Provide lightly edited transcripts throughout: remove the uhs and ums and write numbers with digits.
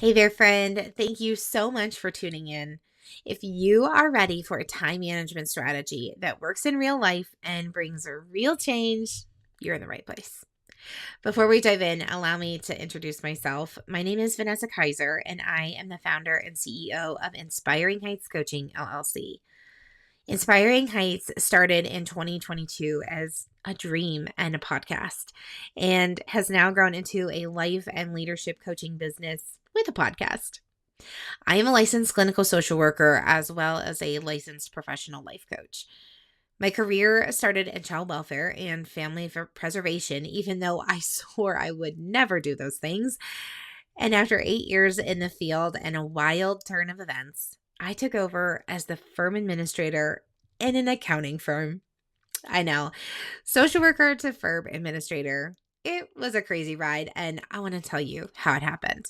Hey there, friend. Thank you so much for tuning in. If you are ready for a time management strategy that works in real life and brings a real change, you're in the right place. Before we dive in, allow me to introduce myself. My name is Vanessa Kaiser, and I am the founder and CEO of Inspiring Heights Coaching, LLC. Inspiring Heights started in 2022 as a dream and a podcast, and has now grown into a life and leadership coaching business with a podcast. I am a licensed clinical social worker as well as a licensed professional life coach. My career started in child welfare and family preservation, even though I swore I would never do those things. And after 8 years in the field and a wild turn of events, I took over as the firm administrator in an accounting firm. I know, social worker to firm administrator. It was a crazy ride, and I want to tell you how it happened.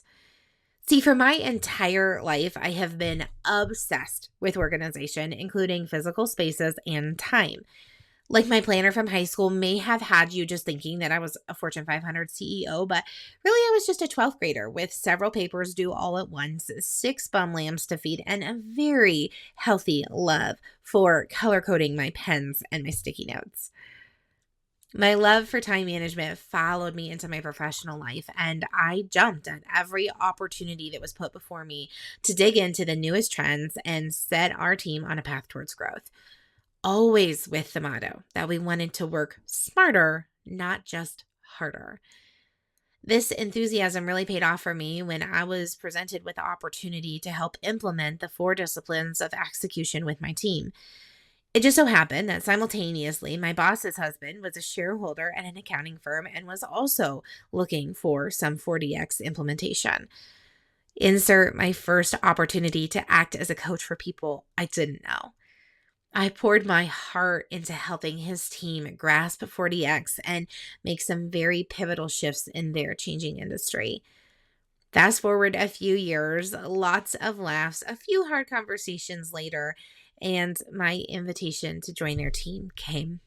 See, for my entire life, I have been obsessed with organization, including physical spaces and time. Like my planner from high school may have had you just thinking that I was a Fortune 500 CEO, but really I was just a 12th grader with several papers due all at once, six bum lambs to feed, and a very healthy love for color coding my pens and my sticky notes. My love for time management followed me into my professional life, and I jumped at every opportunity that was put before me to dig into the newest trends and set our team on a path towards growth. Always with the motto that we wanted to work smarter, not just harder. This enthusiasm really paid off for me when I was presented with the opportunity to help implement the four disciplines of execution with my team. It just so happened that simultaneously, my boss's husband was a shareholder at an accounting firm and was also looking for some 40X implementation. Insert my first opportunity to act as a coach for people I didn't know. I poured my heart into helping his team grasp 40X and make some very pivotal shifts in their changing industry. Fast forward a few years, lots of laughs, a few hard conversations later, and my invitation to join their team came.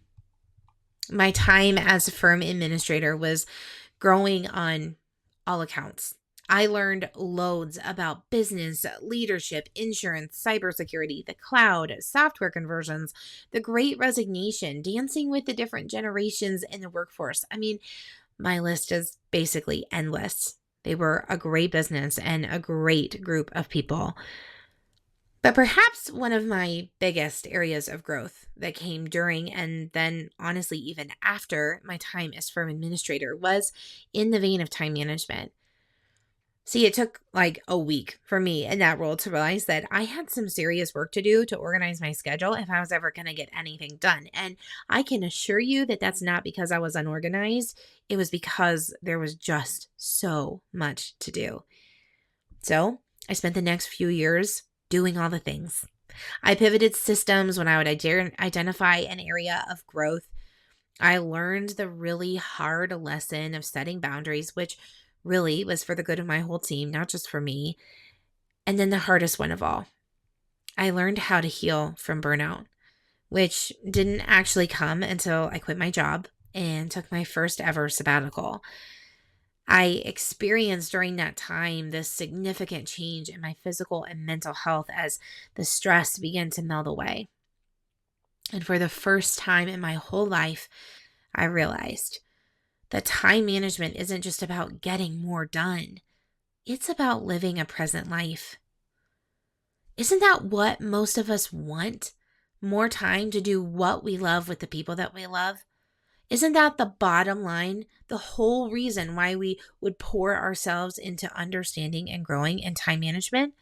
My time as a firm administrator was growing on all accounts. I learned loads about business, leadership, insurance, cybersecurity, the cloud, software conversions, the great resignation, dancing with the different generations in the workforce. I mean, my list is basically endless. They were a great business and a great group of people. But perhaps one of my biggest areas of growth that came during and then honestly even after my time as firm administrator was in the vein of time management. See, it took like a week for me in that role to realize that I had some serious work to do to organize my schedule if I was ever going to get anything done. And I can assure you that that's not because I was unorganized. It was because there was just so much to do. So I spent the next few years doing all the things. I pivoted systems when I would identify an area of growth. I learned the really hard lesson of setting boundaries, which really was for the good of my whole team, not just for me. And then the hardest one of all, I learned how to heal from burnout, which didn't actually come until I quit my job and took my first ever sabbatical. I experienced during that time this significant change in my physical and mental health as the stress began to melt away. And for the first time in my whole life, I realized that time management isn't just about getting more done. It's about living a present life. Isn't that what most of us want? More time to do what we love with the people that we love? Isn't that the bottom line? The whole reason why we would pour ourselves into understanding and growing in time management?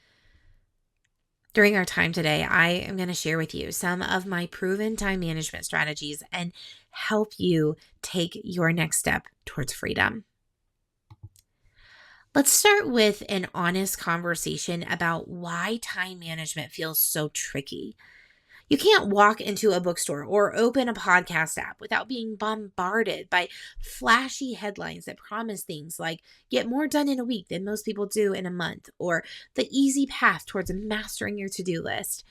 During our time today, I am going to share with you some of my proven time management strategies and help you take your next step towards freedom. Let's start with an honest conversation about why time management feels so tricky. You can't walk into a bookstore or open a podcast app without being bombarded by flashy headlines that promise things like get more done in a week than most people do in a month, or the easy path towards mastering your to do list.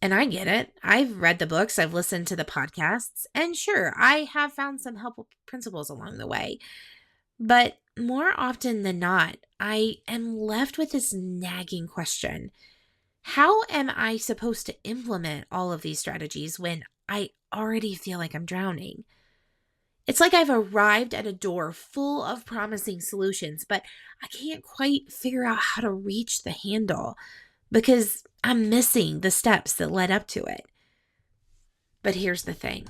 And I get it. I've read the books, I've listened to the podcasts, and sure, I have found some helpful principles along the way. But more often than not, I am left with this nagging question. How am I supposed to implement all of these strategies when I already feel like I'm drowning? It's like I've arrived at a door full of promising solutions, but I can't quite figure out how to reach the handle because I'm missing the steps that led up to it. But here's the thing,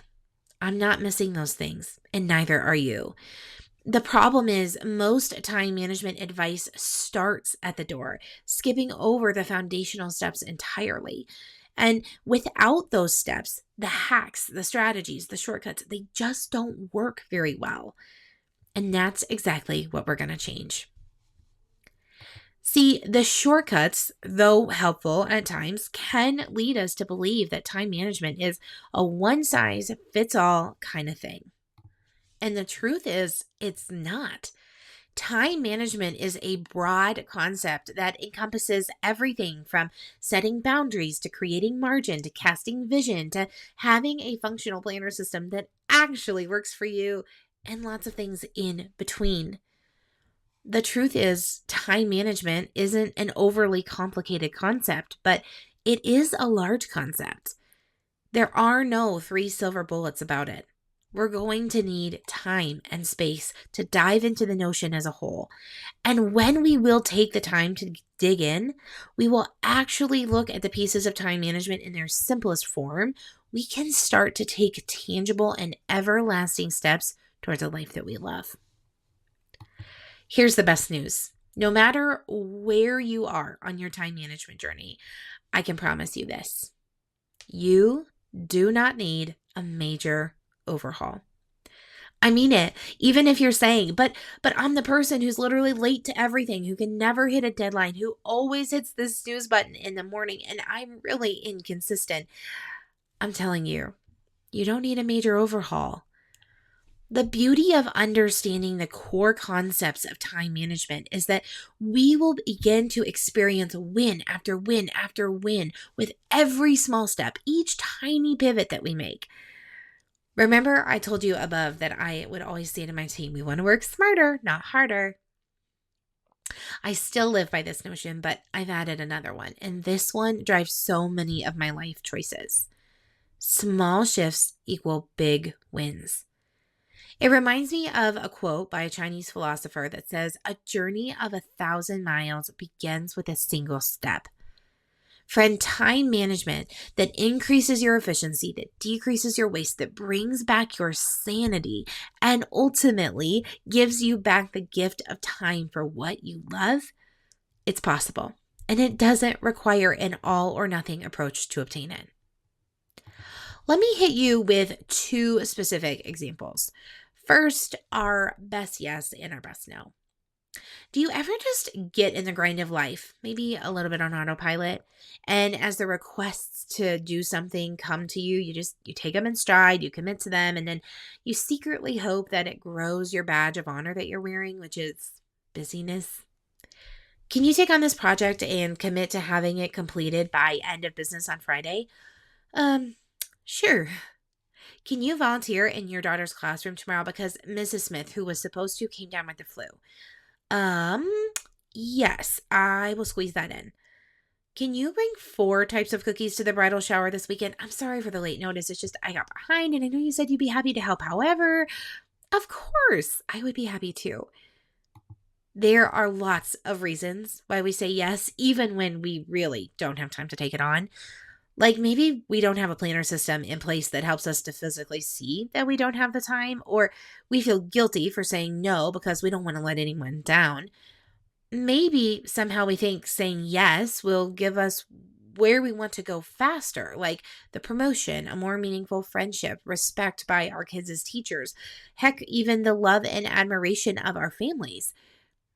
I'm not missing those things, and neither are you. The problem is, most time management advice starts at the door, skipping over the foundational steps entirely. And without those steps, the hacks, the strategies, the shortcuts, they just don't work very well. And that's exactly what we're going to change. See, the shortcuts, though helpful at times, can lead us to believe that time management is a one size fits all kind of thing. And the truth is, it's not. Time management is a broad concept that encompasses everything from setting boundaries to creating margin to casting vision to having a functional planner system that actually works for you and lots of things in between. The truth is, time management isn't an overly complicated concept, but it is a large concept. There are no three silver bullets about it. We're going to need time and space to dive into the notion as a whole. And when we will take the time to dig in, we will actually look at the pieces of time management in their simplest form. We can start to take tangible and everlasting steps towards a life that we love. Here's the best news. No matter where you are on your time management journey, I can promise you this. You do not need a major overhaul. I mean it. Even if you're saying, but I'm the person who's literally late to everything, who can never hit a deadline, who always hits the snooze button in the morning, and I'm really inconsistent. I'm telling you, you don't need a major overhaul. The beauty of understanding the core concepts of time management is that we will begin to experience win after win after win with every small step, each tiny pivot that we make. Remember, I told you above that I would always say to my team, we want to work smarter, not harder. I still live by this notion, but I've added another one, and this one drives so many of my life choices. Small shifts equal big wins. It reminds me of a quote by a Chinese philosopher that says, "A journey of 1,000 miles begins with a single step." Friend, time management that increases your efficiency, that decreases your waste, that brings back your sanity, and ultimately gives you back the gift of time for what you love, it's possible. And it doesn't require an all or nothing approach to obtain it. Let me hit you with two specific examples. First, our best yes and our best no. Do you ever just get in the grind of life, maybe a little bit on autopilot, and as the requests to do something come to you, you take them in stride, you commit to them, and then you secretly hope that it grows your badge of honor that you're wearing, which is busyness? Can you take on this project and commit to having it completed by end of business on Friday? Sure. Can you volunteer in your daughter's classroom tomorrow because Mrs. Smith, who was supposed to, came down with the flu? Um, yes, I will squeeze that in. Can you bring 4 types of cookies to the bridal shower this weekend? I'm sorry for the late notice. It's just I got behind and I know you said you'd be happy to help. However, of course, I would be happy too. There are lots of reasons why we say yes, even when we really don't have time to take it on. Like maybe we don't have a planner system in place that helps us to physically see that we don't have the time, or we feel guilty for saying no because we don't want to let anyone down. Maybe somehow we think saying yes will give us where we want to go faster, like the promotion, a more meaningful friendship, respect by our kids as teachers, heck, even the love and admiration of our families.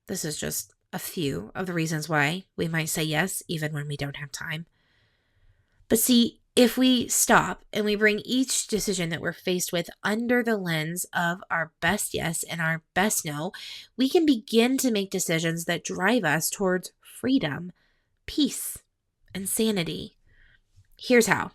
This is just a few of the reasons why we might say yes, even when we don't have time. But see, if we stop and we bring each decision that we're faced with under the lens of our best yes and our best no, we can begin to make decisions that drive us towards freedom, peace, and sanity. Here's how.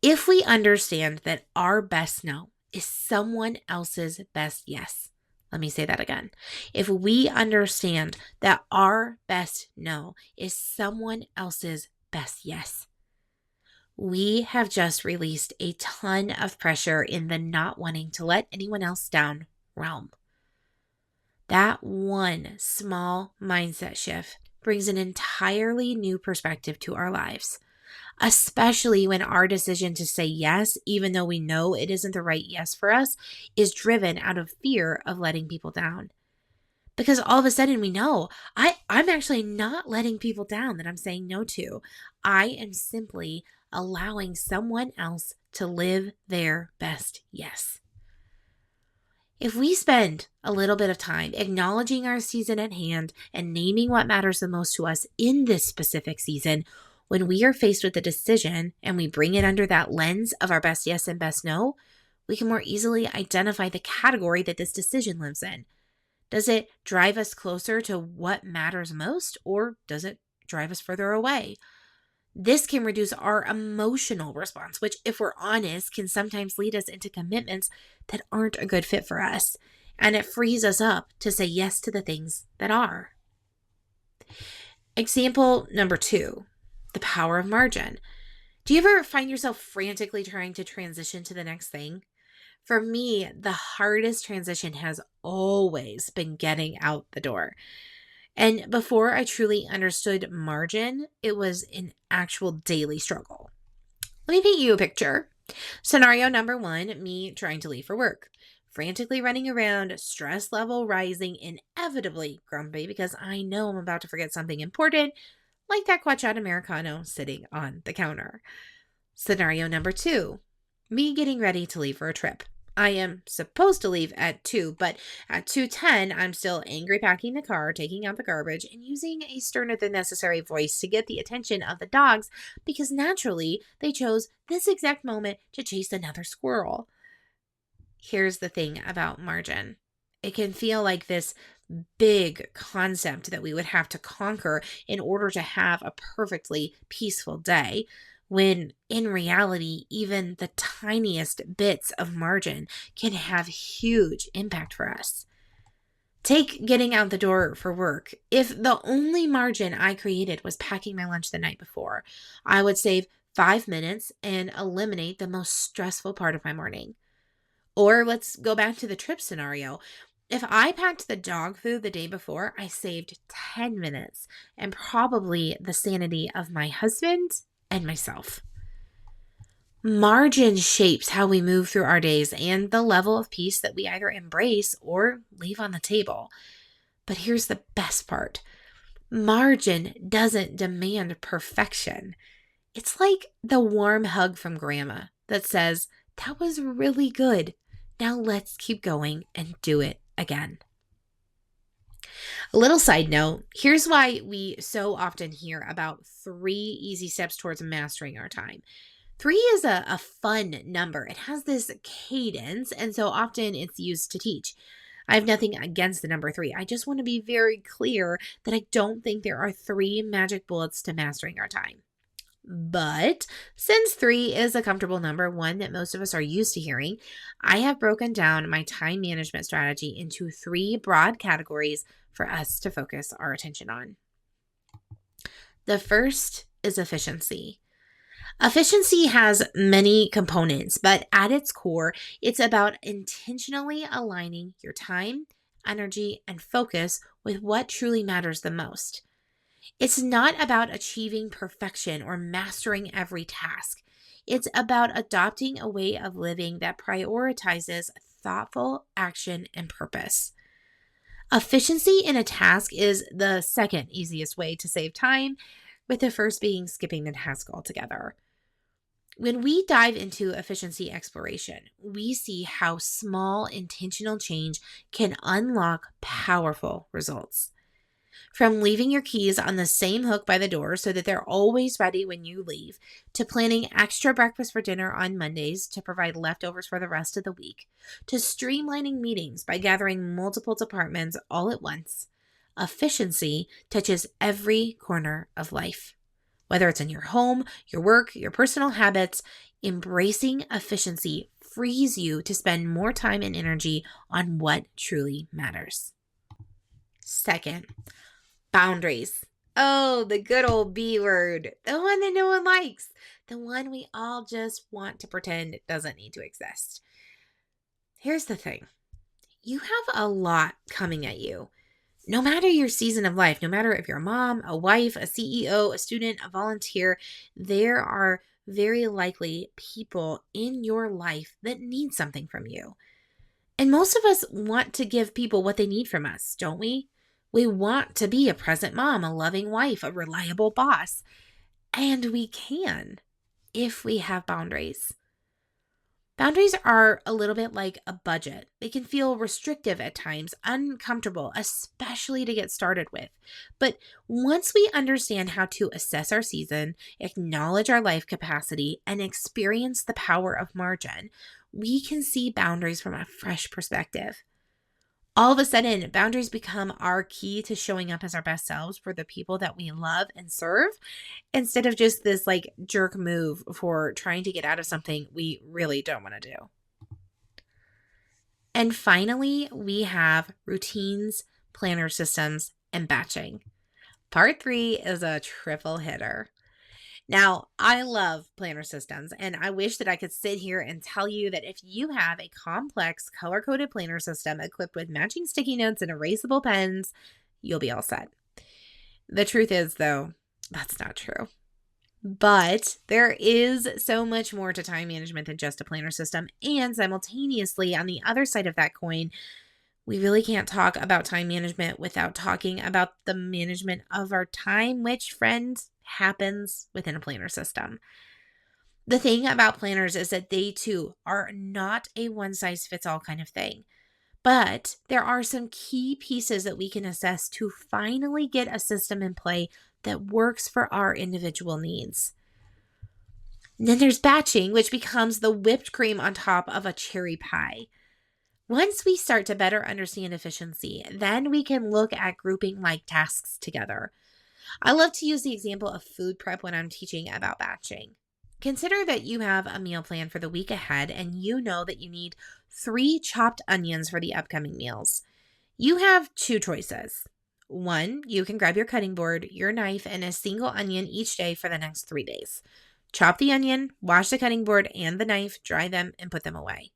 If we understand that our best no is someone else's best yes, Let me say that again. If we understand that our best no is someone else's best yes, we have just released a ton of pressure in the not wanting to let anyone else down realm. That one small mindset shift brings an entirely new perspective to our lives, especially when our decision to say yes, even though we know it isn't the right yes for us, is driven out of fear of letting people down. Because all of a sudden we know I'm actually not letting people down that I'm saying no to. I am simply allowing someone else to live their best yes. If we spend a little bit of time acknowledging our season at hand and naming what matters the most to us in this specific season, when we are faced with a decision and we bring it under that lens of our best yes and best no, we can more easily identify the category that this decision lives in. Does it drive us closer to what matters most, or does it drive us further away? This can reduce our emotional response, which, if we're honest, can sometimes lead us into commitments that aren't a good fit for us. And it frees us up to say yes to the things that are. Example number 2, the power of margin. Do you ever find yourself frantically trying to transition to the next thing? For me, the hardest transition has always been getting out the door. And before I truly understood margin, it was an actual daily struggle. Let me paint you a picture. Scenario number 1, me trying to leave for work. Frantically running around, stress level rising, inevitably grumpy because I know I'm about to forget something important, like that quatchata Americano sitting on the counter. Scenario number 2, me getting ready to leave for a trip. I am supposed to leave at 2, but at 2:10, I'm still angry packing the car, taking out the garbage, and using a sterner than necessary voice to get the attention of the dogs because naturally they chose this exact moment to chase another squirrel. Here's the thing about margin. It can feel like this big concept that we would have to conquer in order to have a perfectly peaceful day, when in reality, even the tiniest bits of margin can have huge impact for us. Take getting out the door for work. If the only margin I created was packing my lunch the night before, I would save 5 minutes and eliminate the most stressful part of my morning. Or let's go back to the trip scenario. If I packed the dog food the day before, I saved 10 minutes and probably the sanity of my husband and myself. Margin shapes how we move through our days and the level of peace that we either embrace or leave on the table. But here's the best part. Margin doesn't demand perfection. It's like the warm hug from grandma that says, "That was really good. Now let's keep going and do it again." A little side note, here's why we so often hear about 3 easy steps towards mastering our time. 3 is a fun number. It has this cadence, and so often it's used to teach. I have nothing against the number 3. I just want to be very clear that I don't think there are 3 magic bullets to mastering our time. But since 3 is a comfortable number, one that most of us are used to hearing, I have broken down my time management strategy into 3 broad categories for us to focus our attention on. The first is efficiency. Efficiency has many components, but at its core, it's about intentionally aligning your time, energy, and focus with what truly matters the most. It's not about achieving perfection or mastering every task. It's about adopting a way of living that prioritizes thoughtful action and purpose. Efficiency in a task is the second easiest way to save time, with the first being skipping the task altogether. When we dive into efficiency exploration, we see how small intentional change can unlock powerful results. From leaving your keys on the same hook by the door so that they're always ready when you leave, to planning extra breakfast for dinner on Mondays to provide leftovers for the rest of the week, to streamlining meetings by gathering multiple departments all at once, efficiency touches every corner of life. Whether it's in your home, your work, your personal habits, embracing efficiency frees you to spend more time and energy on what truly matters. Second, boundaries. Oh, the good old B word, the one that no one likes, the one we all just want to pretend doesn't need to exist. Here's the thing. You have a lot coming at you. No matter your season of life, no matter if you're a mom, a wife, a CEO, a student, a volunteer, there are very likely people in your life that need something from you. And most of us want to give people what they need from us, don't we? We want to be a present mom, a loving wife, a reliable boss. And we can if we have boundaries. Boundaries are a little bit like a budget. They can feel restrictive at times, uncomfortable, especially to get started with. But once we understand how to assess our season, acknowledge our life capacity, and experience the power of margin, we can see boundaries from a fresh perspective. All of a sudden, boundaries become our key to showing up as our best selves for the people that we love and serve, instead of just this like jerk move for trying to get out of something we really don't want to do. And finally, we have routines, planner systems, and batching. Part 3 is a triple hitter. Now, I love planner systems, and I wish that I could sit here and tell you that if you have a complex color-coded planner system equipped with matching sticky notes and erasable pens, you'll be all set. The truth is, though, that's not true. But there is so much more to time management than just a planner system, and simultaneously, on the other side of that coin, we really can't talk about time management without talking about the management of our time, which, friends, happens within a planner system. The thing about planners is that they too are not a one-size-fits-all kind of thing. But there are some key pieces that we can assess to finally get a system in play that works for our individual needs. And then there's batching, which becomes the whipped cream on top of a cherry pie. Once we start to better understand efficiency, then we can look at grouping like tasks together. I love to use the example of food prep when I'm teaching about batching. Consider that you have a meal plan for the week ahead and you know that you need 3 chopped onions for the upcoming meals. You have 2 choices. 1, you can grab your cutting board, your knife, and a single onion each day for the next 3 days. Chop the onion, wash the cutting board and the knife, dry them, and put them away.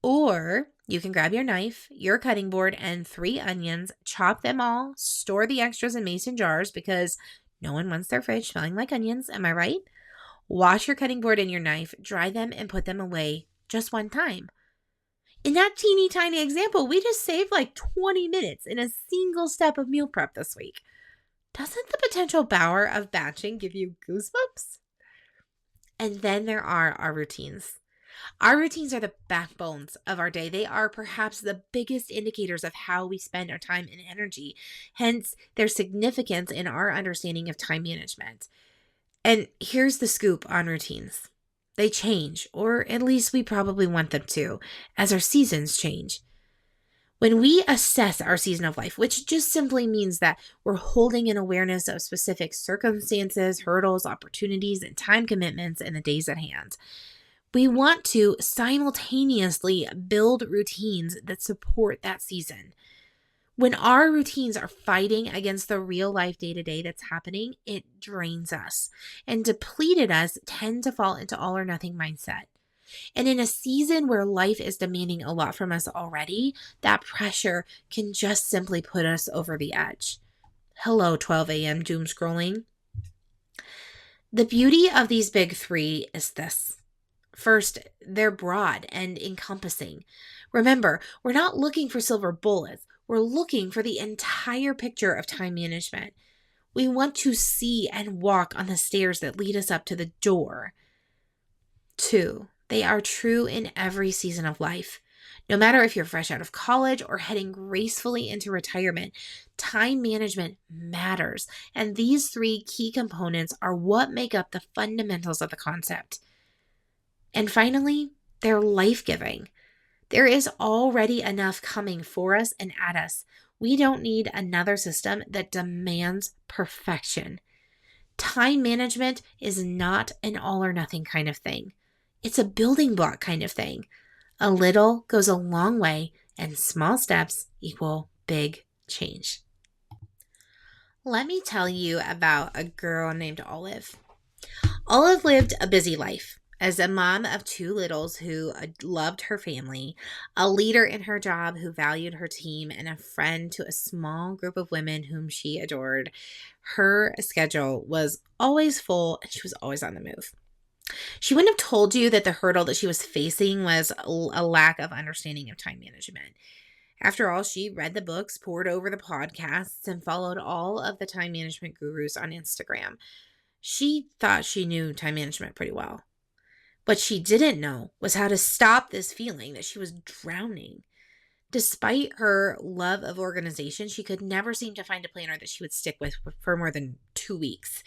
Or you can grab your knife, your cutting board, and 3 onions, chop them all, store the extras in mason jars because no one wants their fridge smelling like onions, am I right? Wash your cutting board and your knife, dry them, and put them away just one time. In that teeny tiny example, we just saved like 20 minutes in a single step of meal prep this week. Doesn't the potential power of batching give you goosebumps? And then there are our routines. Our routines are the backbones of our day. They are perhaps the biggest indicators of how we spend our time and energy, hence their significance in our understanding of time management. And here's the scoop on routines. They change, or at least we probably want them to, as our seasons change. When we assess our season of life, which just simply means that we're holding an awareness of specific circumstances, hurdles, opportunities, and time commitments in the days at hand, we want to simultaneously build routines that support that season. When our routines are fighting against the real life day-to-day that's happening, it drains us. And depleted us tend to fall into all or nothing mindset. And in a season where life is demanding a lot from us already, that pressure can just simply put us over the edge. Hello, 12 a.m. doom scrolling. The beauty of these big 3 is this. First, they're broad and encompassing. Remember, we're not looking for silver bullets. We're looking for the entire picture of time management. We want to see and walk on the stairs that lead us up to the door. 2, they are true in every season of life. No matter if you're fresh out of college or heading gracefully into retirement, time management matters. And these 3 key components are what make up the fundamentals of the concept. And finally, they're life-giving. There is already enough coming for us and at us. We don't need another system that demands perfection. Time management is not an all or nothing kind of thing. It's a building block kind of thing. A little goes a long way, and small steps equal big change. Let me tell you about a girl named Olive. Olive lived a busy life. As a mom of two littles who loved her family, a leader in her job who valued her team, and a friend to a small group of women whom she adored, her schedule was always full and she was always on the move. She wouldn't have told you that the hurdle that she was facing was a lack of understanding of time management. After all, she read the books, pored over the podcasts, and followed all of the time management gurus on Instagram. She thought she knew time management pretty well. What she didn't know was how to stop this feeling that she was drowning. Despite her love of organization, she could never seem to find a planner that she would stick with for more than 2 weeks.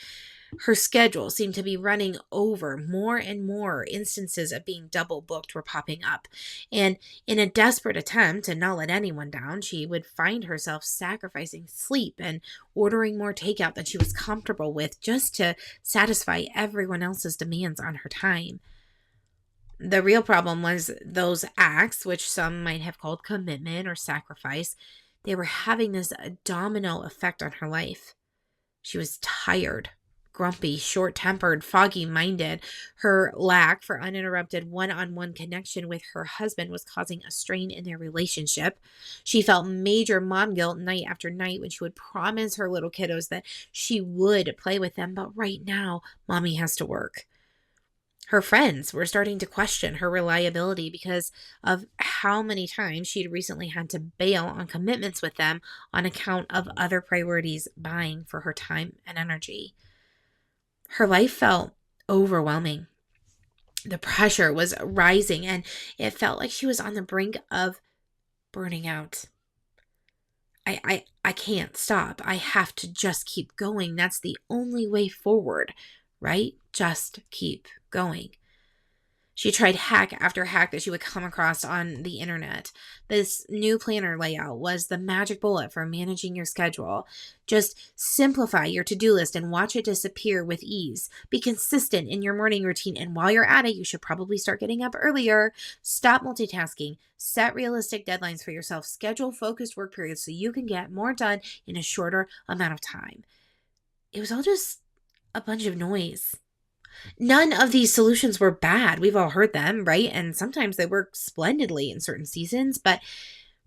Her schedule seemed to be running over. More and more instances of being double booked were popping up. And in a desperate attempt to not let anyone down, she would find herself sacrificing sleep and ordering more takeout than she was comfortable with just to satisfy everyone else's demands on her time. The real problem was those acts, which some might have called commitment or sacrifice, they were having this domino effect on her life. She was tired, grumpy, short-tempered, foggy-minded. Her lack for uninterrupted one-on-one connection with her husband was causing a strain in their relationship. She felt major mom guilt night after night when she would promise her little kiddos that she would play with them, but right now, mommy has to work. Her friends were starting to question her reliability because of how many times she'd recently had to bail on commitments with them on account of other priorities vying for her time and energy. Her life felt overwhelming. The pressure was rising, and it felt like she was on the brink of burning out. I can't stop. I have to just keep going. That's the only way forward, right? Just keep going. She tried hack after hack that she would come across on the internet. This new planner layout was the magic bullet for managing your schedule. Just simplify your to-do list and watch it disappear with ease. Be consistent in your morning routine, and while you're at it, you should probably start getting up earlier. Stop multitasking. Set realistic deadlines for yourself. Schedule focused work periods so you can get more done in a shorter amount of time. It was all just a bunch of noise. None of these solutions were bad. We've all heard them, right? And sometimes they work splendidly in certain seasons. But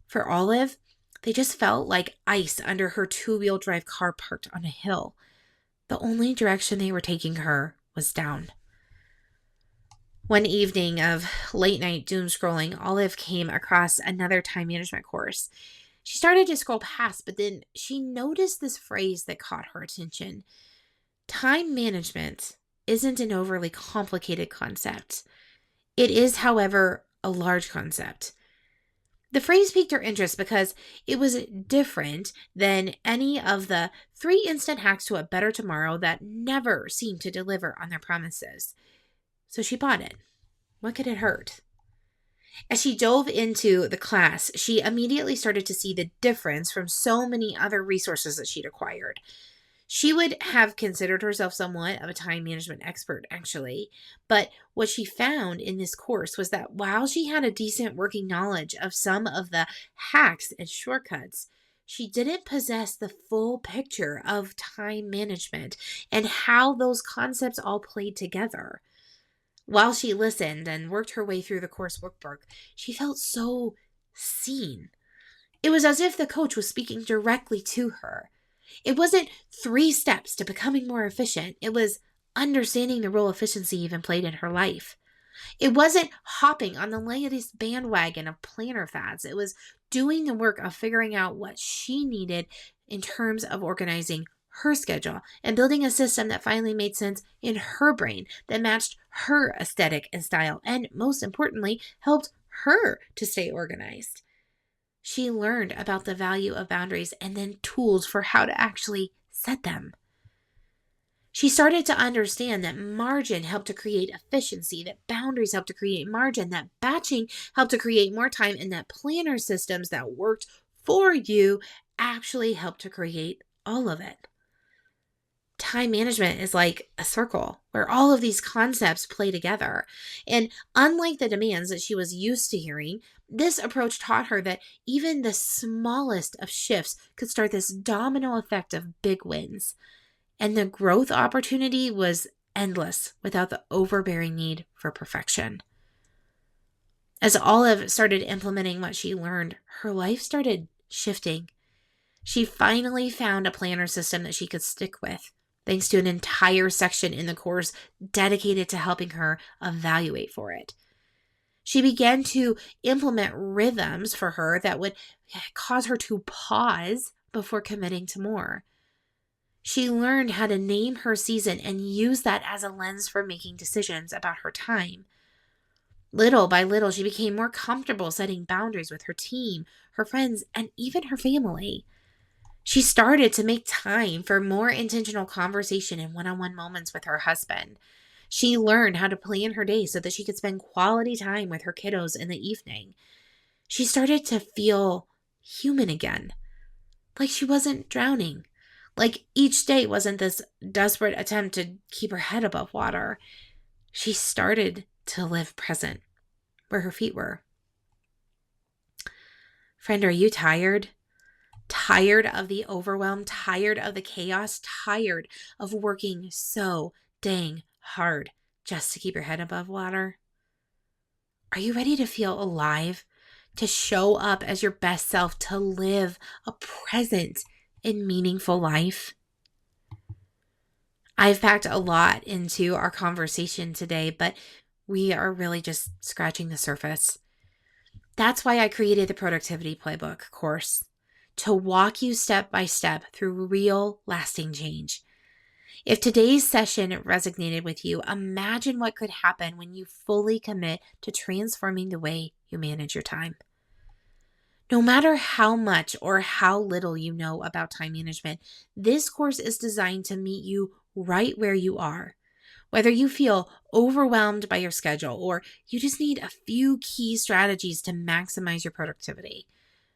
for Olive, they just felt like ice under her two-wheel drive car parked on a hill. The only direction they were taking her was down. One evening of late-night doom scrolling, Olive came across another time management course. She started to scroll past, but then she noticed this phrase that caught her attention. Time management isn't an overly complicated concept. It is, however, a large concept. The phrase piqued her interest because it was different than any of the 3 instant hacks to a better tomorrow that never seemed to deliver on their promises. So she bought it. What could it hurt? As she dove into the class, she immediately started to see the difference from so many other resources that she'd acquired. She would have considered herself somewhat of a time management expert, actually. But what she found in this course was that while she had a decent working knowledge of some of the hacks and shortcuts, she didn't possess the full picture of time management and how those concepts all played together. While she listened and worked her way through the course workbook, she felt so seen. It was as if the coach was speaking directly to her. It wasn't 3 steps to becoming more efficient. It was understanding the role efficiency even played in her life. It wasn't hopping on the latest bandwagon of planner fads. It was doing the work of figuring out what she needed in terms of organizing her schedule and building a system that finally made sense in her brain, that matched her aesthetic and style, and most importantly, helped her to stay organized. She learned about the value of boundaries and then tools for how to actually set them. She started to understand that margin helped to create efficiency, that boundaries helped to create margin, that batching helped to create more time, and that planner systems that worked for you actually helped to create all of it. time management is like a circle where all of these concepts play together. And unlike the demands that she was used to hearing, this approach taught her that even the smallest of shifts could start this domino effect of big wins. And the growth opportunity was endless without the overbearing need for perfection. As Olive started implementing what she learned, her life started shifting. She finally found a planner system that she could stick with, thanks to an entire section in the course dedicated to helping her evaluate for it. She began to implement rhythms for her that would cause her to pause before committing to more. She learned how to name her season and use that as a lens for making decisions about her time. Little by little, she became more comfortable setting boundaries with her team, her friends, and even her family. She started to make time for more intentional conversation and one-on-one moments with her husband. She learned how to plan her day so that she could spend quality time with her kiddos in the evening. She started to feel human again, like she wasn't drowning, like each day wasn't this desperate attempt to keep her head above water. She started to live present where her feet were. Friend, are you tired? Tired of the overwhelm, tired of the chaos, tired of working so dang hard just to keep your head above water? Are you ready to feel alive, to show up as your best self, to live a present and meaningful life? I've packed a lot into our conversation today, but we are really just scratching the surface. That's why I created the Productivity Playbook course, to walk you step by step through real, lasting change. If today's session resonated with you, imagine what could happen when you fully commit to transforming the way you manage your time. No matter how much or how little you know about time management, this course is designed to meet you right where you are. Whether you feel overwhelmed by your schedule or you just need a few key strategies to maximize your productivity,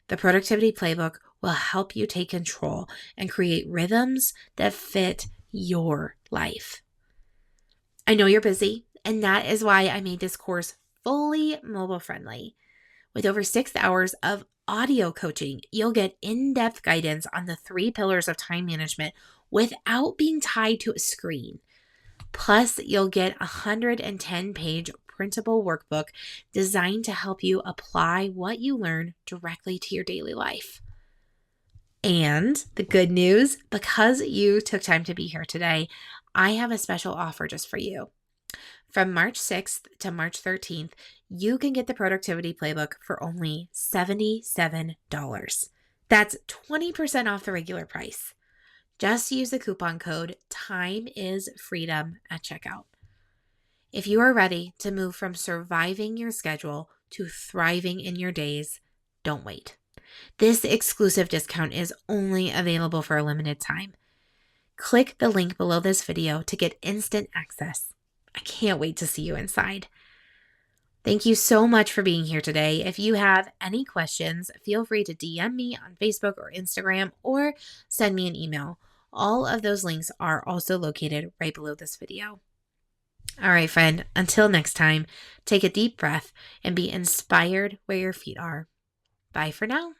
the Productivity Playbook will help you take control and create rhythms that fit your life. I know you're busy, and that is why I made this course fully mobile friendly. With over 6 hours of audio coaching, you'll get in-depth guidance on the 3 pillars of time management without being tied to a screen. Plus, you'll get a 110-page printable workbook designed to help you apply what you learn directly to your daily life. And the good news, because you took time to be here today, I have a special offer just for you. From March 6th to March 13th, you can get the Productivity Playbook for only $77. That's 20% off the regular price. Just use the coupon code TIMEISFREEDOM at checkout. If you are ready to move from surviving your schedule to thriving in your days, don't wait. This exclusive discount is only available for a limited time. Click the link below this video to get instant access. I can't wait to see you inside. Thank you so much for being here today. If you have any questions, feel free to DM me on Facebook or Instagram or send me an email. All of those links are also located right below this video. All right, friend, until next time, take a deep breath and be inspired where your feet are. Bye for now.